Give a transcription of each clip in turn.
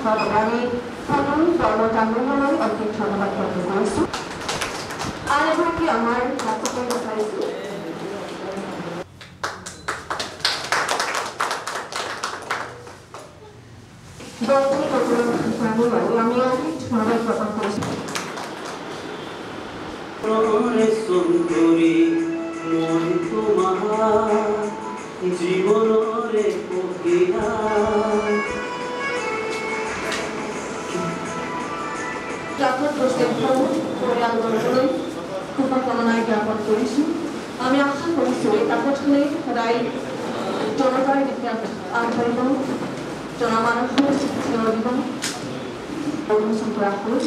আমি সকল কৰ্মচাৰীলৈ অশেষ ধন্যবাদ জ্ঞাপন কৰিছোঁ। আন এগৰাকী আমাৰ ছাত্ৰলৈ বিচাৰিছোঁ। আমি অশেষ ধন্যবাদ জ্ঞাপন কৰিছোঁ। সুন্দৰী মন তোমাৰ জীবনৰে পহিলা পৰিয়াললৈ শুভকামনা জ্ঞাপন কৰিছোঁ। আমি আশা কৰিছোঁ এই কাকতখনে সদায় জনতাৰ দিশে আগবাঢ়িব, জনমানসৰ থিয় দিব উন্মোচন কৰা হ'ল।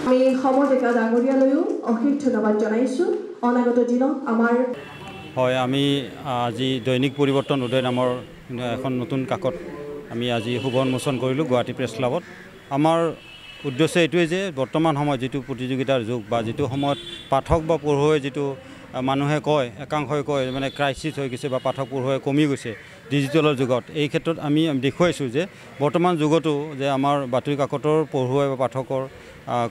আমি সমৰ ডেকা ডাঙৰীয়ালৈও অশেষ ধন্যবাদ জনাইছোঁ। অনাগত দিনত আমাৰ হয়, আমি আজি দৈনিক পৰিৱৰ্তন উদয় নামৰ এখন নতুন কাকত আমি আজি শুভ উন্মোচন কৰিলোঁ গুৱাহাটী প্ৰেছ ক্লাবত। আমাৰ উদ্দেশ্য এইটোৱে যে বৰ্তমান সময়ত যিটো প্ৰতিযোগিতাৰ যুগ বা যিটো সময়ত পাঠক বা পঢ়ুৱৈ যিটো মানুহে কয়, একাংশই কয় মানে ক্ৰাইচিছ হৈ গৈছে বা পাঠক পঢ়ুৱৈ কমি গৈছে ডিজিটেলৰ যুগত, এই ক্ষেত্ৰত আমি দেখুৱাইছোঁ যে বৰ্তমান যুগতো যে আমাৰ বাতৰি কাকতৰ পঢ়ুৱৈ বা পাঠকৰ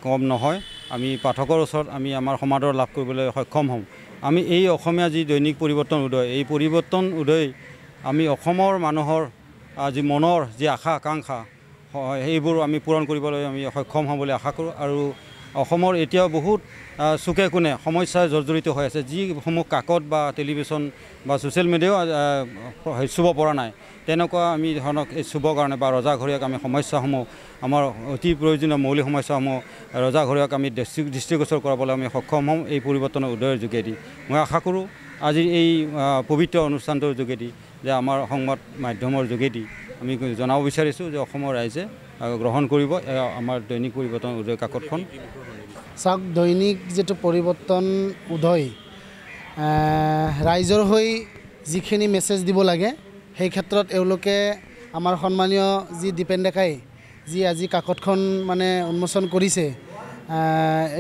কম নহয়। আমি পাঠকৰ ওচৰত আমি আমাৰ সমাদৰ লাভ কৰিবলৈ সক্ষম হ'ম। আমি এই অসমীয়া যি দৈনিক পৰিৱৰ্তন উদয়, এই পৰিৱৰ্তন উদয় আমি অসমৰ মানুহৰ যি মনৰ যি আশা আকাংক্ষা সেইবোৰ আমি পূৰণ কৰিবলৈ আমি সক্ষম হ'ম বুলি আশা কৰোঁ। আৰু অসমৰ এতিয়াও বহুত চুকে কোণে সমস্যাৰে জৰ্জৰিত হৈ আছে, যিসমূহ কাকত বা টেলিভিশ্যন বা ছ'চিয়েল মিডিয়াও চুব পৰা নাই। তেনেকুৱা আমি ধৰণক এই চুবৰ কাৰণে বা ৰজাঘৰীয়াক আমি সমস্যাসমূহ আমাৰ অতি প্ৰয়োজনীয় মৌলিক সমস্যাসমূহ ৰজাঘৰীয়াক আমি দৃষ্টিগোচৰ কৰাবলৈ আমি সক্ষম হ'ম এই পৰিৱৰ্তনৰ উদয়ৰ যোগেদি। মই আশা কৰোঁ আজিৰ এই পবিত্ৰ অনুষ্ঠানটোৰ যোগেদি যে আমাৰ সংবাদ মাধ্যমৰ যোগেদি আমি জনাব বিচাৰিছোঁ যে অসমৰ ৰাইজে গ্ৰহণ কৰিব আমাৰ দৈনিক পৰিৱৰ্তন উদয় কাকতখন। চাওক, দৈনিক যিটো পৰিৱৰ্তন উদয় ৰাইজৰ হৈ যিখিনি মেছেজ দিব লাগে সেই ক্ষেত্ৰত এওঁলোকে আমাৰ সন্মানীয় যি দীপেন ডেকাই যি আজি কাকতখন মানে উন্মোচন কৰিছে,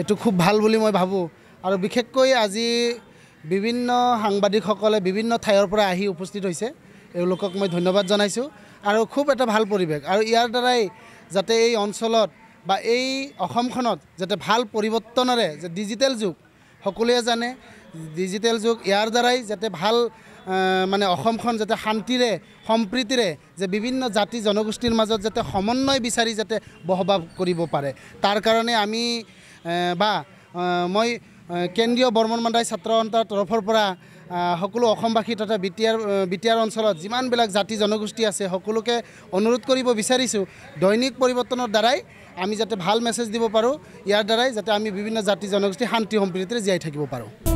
এইটো খুব ভাল বুলি মই ভাবোঁ। আৰু বিশেষকৈ আজি বিভিন্ন সাংবাদিকসকলে বিভিন্ন ঠাইৰ পৰা আহি উপস্থিত হৈছে, এওঁলোকক মই ধন্যবাদ জনাইছোঁ। আৰু খুব এটা ভাল পৰিৱেশ, আৰু ইয়াৰ দ্বাৰাই যাতে এই অঞ্চলত বা এই অসমখনত যাতে ভাল পৰিৱৰ্তনেৰে যে ডিজিটেল যুগ, সকলোৱে জানে ডিজিটেল যুগ, ইয়াৰ দ্বাৰাই যাতে ভাল মানে অসমখন যাতে শান্তিৰে সম্প্ৰীতিৰে যে বিভিন্ন জাতি জনগোষ্ঠীৰ মাজত যাতে সমন্বয় বিচাৰি যাতে বসবাস কৰিব পাৰে, তাৰ কাৰণে আমি বা মই কেন্দ্ৰীয় বৰ্মন মাণ্ডাই ছাত্ৰ সন্থাৰ তৰফৰ পৰা সকলো অসমবাসী তথা বিটিআৰ অঞ্চলত যিমানবিলাক জাতি জনগোষ্ঠী আছে সকলোকে অনুৰোধ কৰিব বিচাৰিছোঁ, দৈনিক পৰিৱৰ্তনৰ দ্বাৰাই আমি যাতে ভাল মেছেজ দিব পাৰোঁ, ইয়াৰ দ্বাৰাই যাতে আমি বিভিন্ন জাতি জনগোষ্ঠী শান্তি সম্প্ৰীতিৰে জীয়াই থাকিব পাৰোঁ।